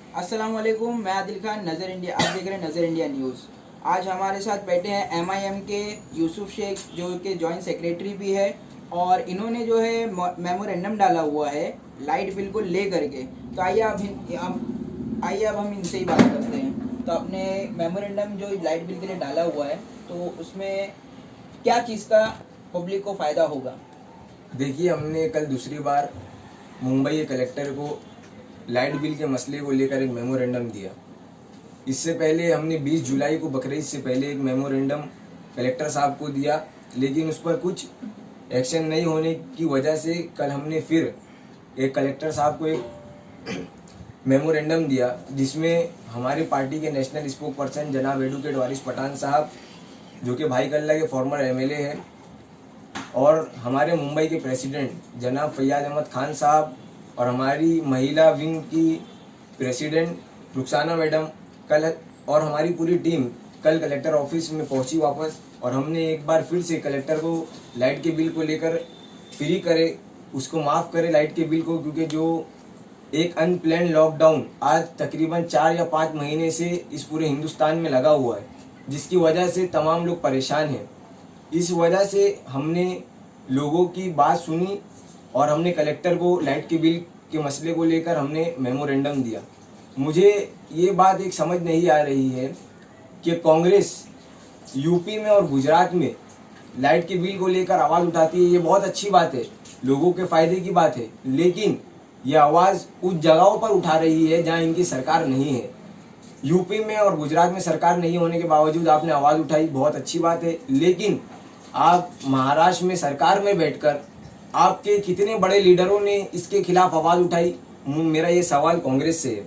अस्सलाम वालेकुम, मैं आदिल खान, नज़र इंडिया। आप देख रहे हैं नज़र इंडिया न्यूज़। आज हमारे साथ बैठे हैं एमआईएम के यूसुफ शेख, जो कि जॉइंट सेक्रेटरी भी है, और इन्होंने जो है मेमोरेंडम डाला हुआ है लाइट बिल को ले करके। तो आइए अब हम इनसे ही बात करते हैं। तो अपने मेमोरेंडम जो लाइट बिल के लिए डाला हुआ है, तो उसमें क्या चीज़ का पब्लिक को फ़ायदा होगा? देखिए, हमने कल दूसरी बार मुंबई के कलेक्टर को लाइट बिल के मसले को लेकर एक मेमोरेंडम दिया। इससे पहले हमने 20 जुलाई को बकरीद से पहले एक मेमोरेंडम कलेक्टर साहब को दिया, लेकिन उस पर कुछ एक्शन नहीं होने की वजह से कल हमने फिर एक कलेक्टर साहब को एक मेमोरेंडम दिया, जिसमें हमारी पार्टी के नेशनल स्पोक पर्सन जनाब एडवोकेट वारिस पठान साहब, जो कि भाई कल्ला के फॉर्मर एमएलए हैं, और हमारे मुंबई के प्रेसिडेंट जनाब फैयाज अहमद खान साहब, और हमारी महिला विंग की प्रेसिडेंट रुखसाना मैडम कल, और हमारी पूरी टीम कल कलेक्टर ऑफिस में पहुंची वापस। और हमने एक बार फिर से कलेक्टर को लाइट के बिल को लेकर फ्री करे, उसको माफ़ करे लाइट के बिल को, क्योंकि जो एक अनप्लान लॉकडाउन आज तकरीबन 4 या 5 महीने से इस पूरे हिंदुस्तान में लगा हुआ है, जिसकी वजह से तमाम लोग परेशान हैं। इस वजह से हमने लोगों की बात सुनी और हमने कलेक्टर को लाइट के बिल के मसले को लेकर हमने मेमोरेंडम दिया। मुझे ये बात एक समझ नहीं आ रही है कि कांग्रेस यूपी में और गुजरात में लाइट के बिल को लेकर आवाज़ उठाती है। ये बहुत अच्छी बात है, लोगों के फ़ायदे की बात है, लेकिन ये आवाज़ उस जगहों पर उठा रही है जहाँ इनकी सरकार नहीं है। यूपी में और गुजरात में सरकार नहीं होने के बावजूद आपने आवाज़ उठाई, बहुत अच्छी बात है, लेकिन आप महाराष्ट्र में सरकार में बैठकर आपके कितने बड़े लीडरों ने इसके खिलाफ आवाज़ उठाई? मेरा ये सवाल कांग्रेस से है।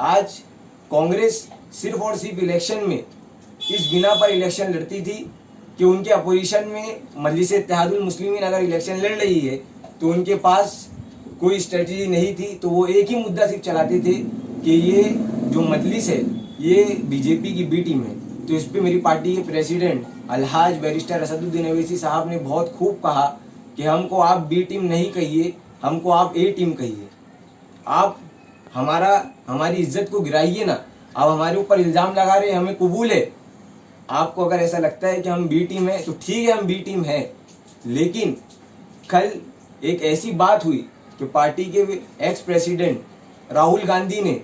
आज कांग्रेस सिर्फ और सिर्फ इलेक्शन में इस बिना पर इलेक्शन लड़ती थी कि उनके अपोजिशन में मजलिस इत्तेहादुल मुस्लिमीन अगर इलेक्शन लड़ रही है तो उनके पास कोई स्ट्रेटजी नहीं थी, तो वो एक ही मुद्दा सिर्फ चलाते थे कि ये जो मजलिस है ये बीजेपी की बी टीम है। तो इस पर मेरी पार्टी के प्रेसिडेंट अलहाज बैरिस्टर असदुद्दीन अवैसी साहब ने बहुत खूब कहा कि हमको आप बी टीम नहीं कहिए, हमको आप ए टीम कहिए। आप हमारी इज्जत को गिराइए ना, आप हमारे ऊपर इल्ज़ाम लगा रहे हैं, हमें कबूल है। आपको अगर ऐसा लगता है कि हम बी टीम है तो ठीक है, हम बी टीम है, लेकिन कल एक ऐसी बात हुई कि पार्टी के एक्स प्रेसिडेंट राहुल गांधी ने,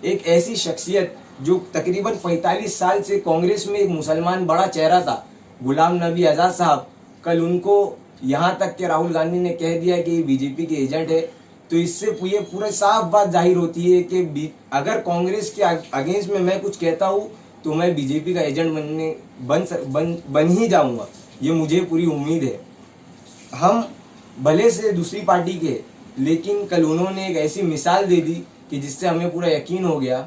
एक ऐसी शख्सियत जो तकरीबन 45 साल से कांग्रेस में एक मुसलमान बड़ा चेहरा था, गुलाम नबी आज़ाद साहब, कल उनको यहाँ तक कि राहुल गांधी ने कह दिया कि ये बीजेपी के एजेंट है। तो इससे ये पूरा साफ बात जाहिर होती है कि अगर कांग्रेस के अगेंस्ट में मैं कुछ कहता हूँ तो मैं बीजेपी का एजेंट बन ही जाऊँगा, ये मुझे पूरी उम्मीद है। हम भले से दूसरी पार्टी के, लेकिन कल उन्होंने एक ऐसी मिसाल दे दी कि जिससे हमें पूरा यकीन हो गया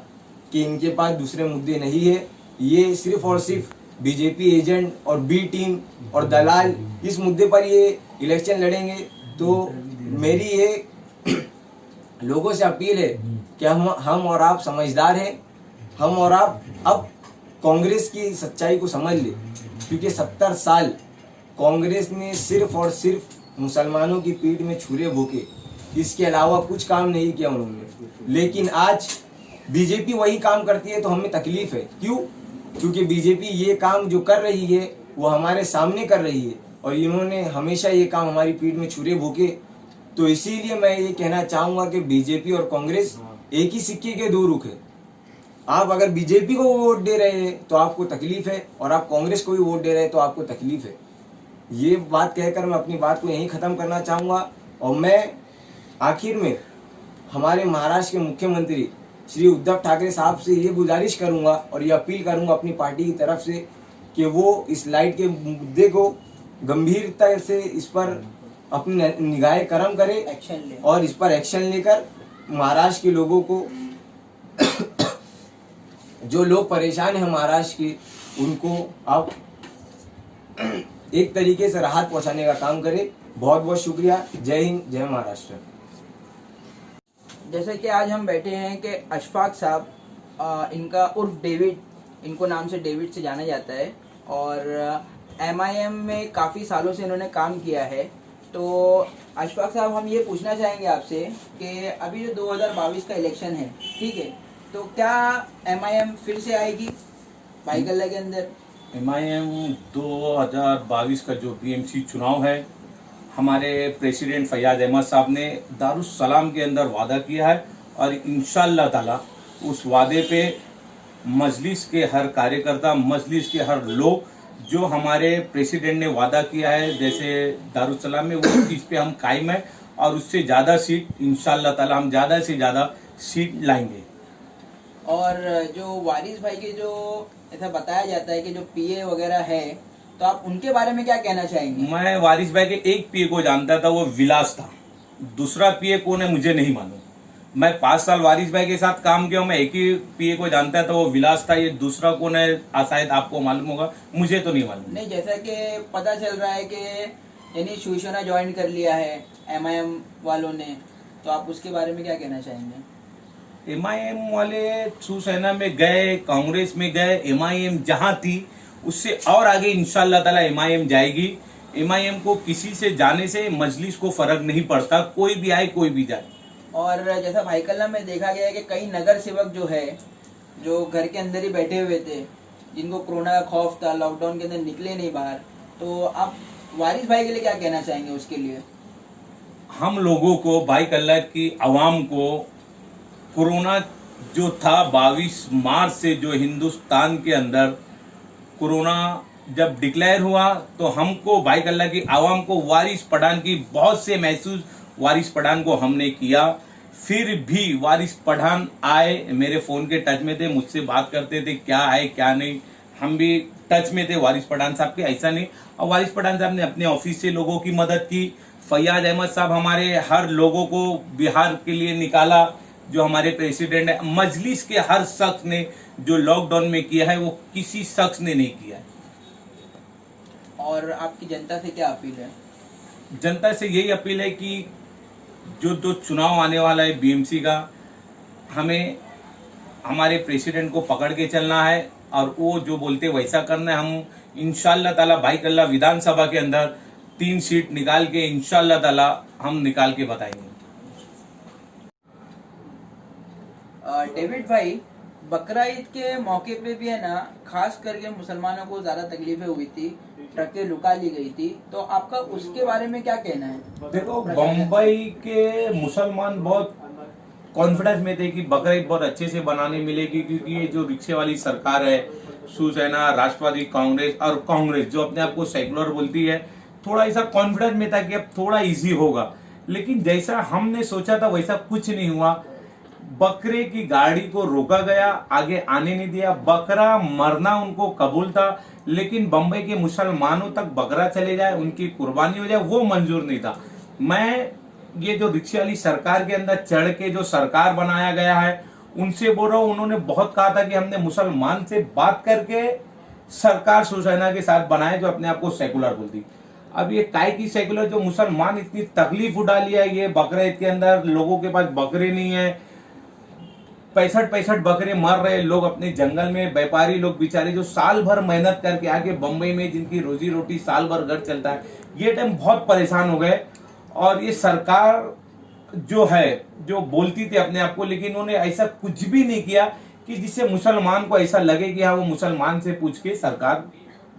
कि इनके पास दूसरे मुद्दे नहीं है, ये सिर्फ और सिर्फ बीजेपी एजेंट और बी टीम और दलाल इस मुद्दे पर ये इलेक्शन लड़ेंगे। तो मेरी ये लोगों से अपील है कि हम और आप समझदार हैं, हम और आप अब कांग्रेस की सच्चाई को समझ ले, क्योंकि 70 साल कांग्रेस ने सिर्फ और सिर्फ मुसलमानों की पीठ में छुरे भोंके, इसके अलावा कुछ काम नहीं किया उन्होंने। लेकिन आज बीजेपी वही काम करती है तो हमें तकलीफ है। क्यों? क्योंकि बीजेपी ये काम जो कर रही है वो हमारे सामने कर रही है, और इन्होंने हमेशा ये काम हमारी पीठ में छुरे भोंके। तो इसीलिए मैं ये कहना चाहूँगा कि बीजेपी और कांग्रेस एक ही सिक्के के दो रुख है। आप अगर बीजेपी को वोट दे रहे हैं तो आपको तकलीफ है, और आप कांग्रेस को भी वोट दे रहे हैं तो आपको तकलीफ है। ये बात कहकर मैं अपनी बात को यहीं ख़त्म करना चाहूँगा, और मैं आखिर में हमारे महाराष्ट्र के मुख्यमंत्री श्री उद्धव ठाकरे साहब से ये गुजारिश करूँगा और ये अपील करूँगा अपनी पार्टी की तरफ से कि वो इस लाइट के मुद्दे को गंभीरता से इस पर अपनी निगाह करम करे और इस पर एक्शन लेकर महाराष्ट्र के लोगों को जो लोग परेशान हैं महाराष्ट्र के, उनको आप एक तरीके से राहत पहुंचाने का काम करें। बहुत बहुत शुक्रिया। जय हिंद, जय महाराष्ट्र। जैसे कि आज हम बैठे हैं कि अशफाक साहब, इनका उर्फ डेविड, इनको नाम से डेविड से जाना जाता है, और एमआईएम में काफ़ी सालों से इन्होंने काम किया है। तो अशफाक साहब, हम ये पूछना चाहेंगे आपसे कि अभी जो 2022 का इलेक्शन है, ठीक है, तो क्या एमआईएम फिर से आएगी भाई कल्ला के अंदर? एमआईएम 2022 का जो बीएमसी चुनाव है, हमारे प्रेसिडेंट फैयाज अहमद साहब ने दारुस्सलाम के अंदर वादा किया है और इंशाअल्लाह ताला उस वादे पे मजलिस के हर कार्यकर्ता, मजलिस के हर लोग, जो हमारे प्रेसिडेंट ने वादा किया है जैसे दारुस्सलाम में, वो चीज़ पे हम कायम है और उससे ज़्यादा सीट इंशाअल्लाह ताला हम ज़्यादा से ज़्यादा सीट लाएंगे। और जो वारिस भाई के जो ऐसा बताया जाता है कि जो पीए वगैरह है, तो आप उनके बारे में क्या कहना चाहेंगे? मैं वारिस भाई के एक पीए को जानता था, वो विलास था। दूसरा पीए कौन है मुझे नहीं मालूम। मैं 5 साल वारिस भाई के साथ काम किया हूं, मैं एक ही पीए को जानता था, वो विलास था। ये दूसरा कौन है शायद आपको मालूम होगा, मुझे तो नहीं मालूम। नहीं, जैसा कि पता चल रहा है कि यानी शिवसेना ज्वाइन कर लिया है एमआईएम वालों ने, तो आप उसके बारे में क्या कहना चाहेंगे? एमआईएम वाले शिवसेना में गए, कांग्रेस में गए, एमआईएम जहां थी उससे और आगे इंशाअल्लाह ताला एमआईएम जाएगी। एमआईएम को किसी से जाने से मजलिस को फर्क नहीं पड़ता, कोई भी आए कोई भी जाए। और जैसा भाई कल्ला में देखा गया है कि कई नगर सेवक जो है, जो घर के अंदर ही बैठे हुए थे, जिनको कोरोना का खौफ था, लॉकडाउन के अंदर निकले नहीं बाहर, तो आप वारिस भाई के लिए क्या कहना चाहेंगे उसके लिए? हम लोगों को, भाई कल्ला की आवाम को, कोरोना जो था 22 मार्च से जो हिंदुस्तान के अंदर कोरोना जब डिक्लेयर हुआ, तो हमको, भाई कल्ला की आवाम को, वारिस पठान की बहुत से महसूस वारिस पठान को हमने किया। फिर भी वारिस पठान आए, मेरे फ़ोन के टच में थे, मुझसे बात करते थे क्या है क्या नहीं, हम भी टच में थे वारिस पठान साहब के, ऐसा नहीं। और वारिस पठान साहब ने अपने ऑफिस से लोगों की मदद की। फैयाज अहमद साहब हमारे हर लोगों को बिहार के लिए निकाला, जो हमारे प्रेसिडेंट है। मजलिस के हर शख्स ने जो लॉकडाउन में किया है वो किसी शख्स ने नहीं किया है। और आपकी जनता से क्या अपील है? जनता से यही अपील है कि जो चुनाव आने वाला है बीएमसी का, हमें हमारे प्रेसिडेंट को पकड़ के चलना है और वो जो बोलते वैसा करना है। हम इंशाअल्लाह ताला भाई कल्ला विधानसभा के अंदर 3 सीट निकाल के इंशाअल्लाह ताला हम निकाल के बताएंगे। डेविड भाई, बकरा ईद के मौके पे भी है ना, खास करके मुसलमानों को ज्यादा तकलीफें हुई थी, ट्रकें लुका ली गई थी, तो आपका उसके बारे में क्या कहना है? देखो, बम्बई के मुसलमान बहुत कॉन्फिडेंस में थे कि बकरा ईद बहुत अच्छे से बनाने मिलेगी, क्योंकि ये जो रिक्शे वाली सरकार है, शिवसेना, राष्ट्रवादी कांग्रेस और कांग्रेस जो अपने आप को सेकुलर बोलती है, थोड़ा ऐसा कॉन्फिडेंस में था कि अब थोड़ा इजी होगा। लेकिन जैसा हमने सोचा था वैसा कुछ नहीं हुआ। बकरे की गाड़ी को रोका गया, आगे आने नहीं दिया। बकरा मरना उनको कबूल था, लेकिन बम्बई के मुसलमानों तक बकरा चले जाए, उनकी कुर्बानी हो जाए, वो मंजूर नहीं था। मैं ये जो रिक्शे वाली सरकार के अंदर चढ़ के जो सरकार बनाया गया है, उनसे बोल रहा हूँ, उन्होंने बहुत कहा था कि हमने मुसलमान से बात करके सरकार शिवसेना के साथ बनाए, जो अपने आप को सेकुलर बोलती। अब ये काय की सेकुलर, जो मुसलमान इतनी तकलीफ उठा लिया है ये बकरे ईद के अंदर, लोगों के पास बकरे नहीं है, 65 बकरे मर रहे, लोग अपने जंगल में, व्यापारी लोग बेचारे जो साल भर मेहनत करके आके बम्बई में, जिनकी रोजी रोटी साल भर घर चलता है, ये टाइम बहुत परेशान हो गए। और ये सरकार जो है, जो बोलती थी अपने आप को, लेकिन उन्होंने ऐसा कुछ भी नहीं किया कि जिससे मुसलमान को ऐसा लगे कि हाँ वो मुसलमान से पूछ के सरकार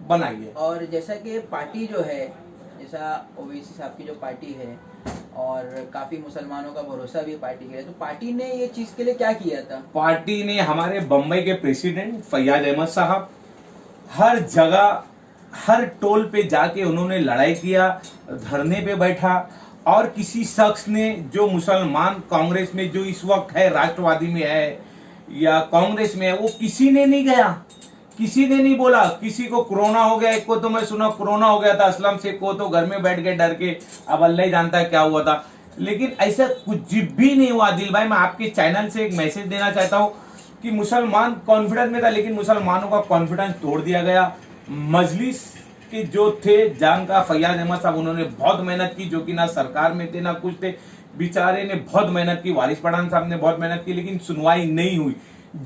बनाई है। और जैसा कि पार्टी जो है, जैसा ओवैसी साहब की जो पार्टी है, और काफी मुसलमानों का भरोसा भी पार्टी के लिए, तो पार्टी ने ये चीज के लिए क्या किया था? पार्टी ने, हमारे बम्बई के प्रेसिडेंट फैयाज अहमद साहब, हर जगह, हर टोल पे जाके उन्होंने लड़ाई किया, धरने पे बैठा। और किसी शख्स ने, जो मुसलमान कांग्रेस में जो इस वक्त है, राष्ट्रवादी में है या कांग्रेस में है, वो किसी ने नहीं गया, किसी ने नहीं बोला। किसी को कोरोना हो गया, एक को तो मैं सुना कोरोना हो गया था, असलम शेख को, तो घर में बैठ के डर के, अब अल्लाह ही जानता है क्या हुआ था। लेकिन ऐसा कुछ भी नहीं हुआ। दिल भाई, मैं आपके चैनल से एक मैसेज देना चाहता हूँ कि मुसलमान कॉन्फिडेंस में था, लेकिन मुसलमानों का कॉन्फिडेंस तोड़ दिया गया। मजलिस के जो थे जान का फैयाज अहमद साहब, उन्होंने बहुत मेहनत की, जो कि ना सरकार में थे ना कुछ थे, बेचारे ने बहुत मेहनत की। वारिस पठान साहब ने बहुत मेहनत की, लेकिन सुनवाई नहीं हुई।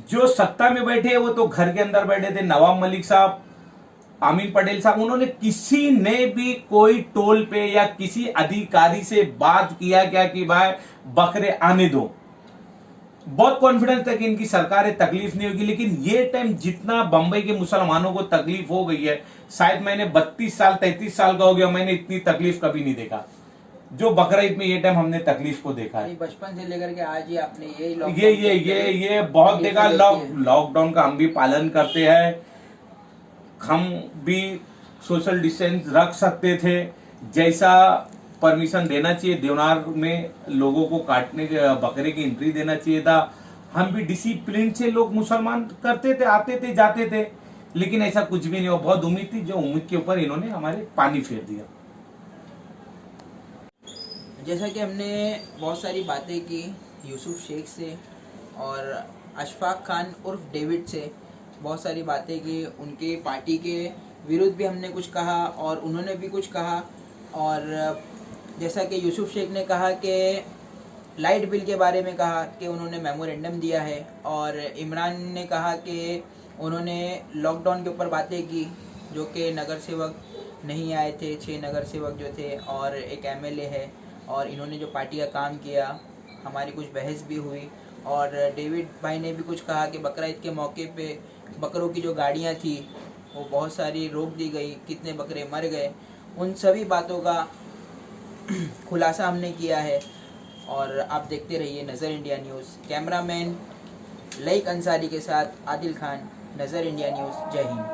जो सत्ता में बैठे वो तो घर के अंदर बैठे थे, नवाब मलिक साहब, आमीन पटेल साहब, उन्होंने किसी ने भी कोई टोल पे या किसी अधिकारी से बात किया क्या कि भाई बकरे आने दो? बहुत कॉन्फिडेंस था कि इनकी सरकारें तकलीफ नहीं होगी, लेकिन ये टाइम जितना बंबई के मुसलमानों को तकलीफ हो गई है, शायद मैंने 32 साल 33 साल का हो गया, मैंने इतनी तकलीफ कभी नहीं देखा जो बकरीद में ये टाइम हमने तकलीफ को देखा है। बचपन से लेकर के आज ही आपने यही ये बहुत देखा। लॉकडाउन का हम भी पालन करते हैं, हम भी सोशल डिस्टेंस रख सकते थे, जैसा परमिशन देना चाहिए देवनार में लोगों को काटने के बकरे की एंट्री देना चाहिए था। हम भी डिसिप्लिन से लोग मुसलमान करते थे, आते थे जाते थे, लेकिन ऐसा कुछ भी नहीं हुआ। बहुत उम्मीद थी, जो उम्मीद के ऊपर इन्होंने हमारे पानी फेर दिया। जैसा कि हमने बहुत सारी बातें की यूसुफ शेख से और अशफाक खान उर्फ डेविड से, बहुत सारी बातें की, उनके पार्टी के विरुद्ध भी हमने कुछ कहा और उन्होंने भी कुछ कहा। और जैसा कि यूसुफ शेख ने कहा कि लाइट बिल के बारे में कहा कि उन्होंने मेमोरेंडम दिया है, और इमरान ने कहा कि उन्होंने लॉकडाउन के ऊपर बातें की, जो कि नगर सेवक नहीं आए थे, 6 नगर सेवक जो थे और एक एमएलए है, और इन्होंने जो पार्टी का काम किया, हमारी कुछ बहस भी हुई। और डेविड भाई ने भी कुछ कहा कि बकरीद के मौके पे बकरों की जो गाड़ियाँ थी वो बहुत सारी रोक दी गई, कितने बकरे मर गए, उन सभी बातों का खुलासा हमने किया है। और आप देखते रहिए नज़र India news. Cameraman Laeeq Ansari के साथ आदिल खान, नज़र इंडिया न्यूज़। जय हिंद।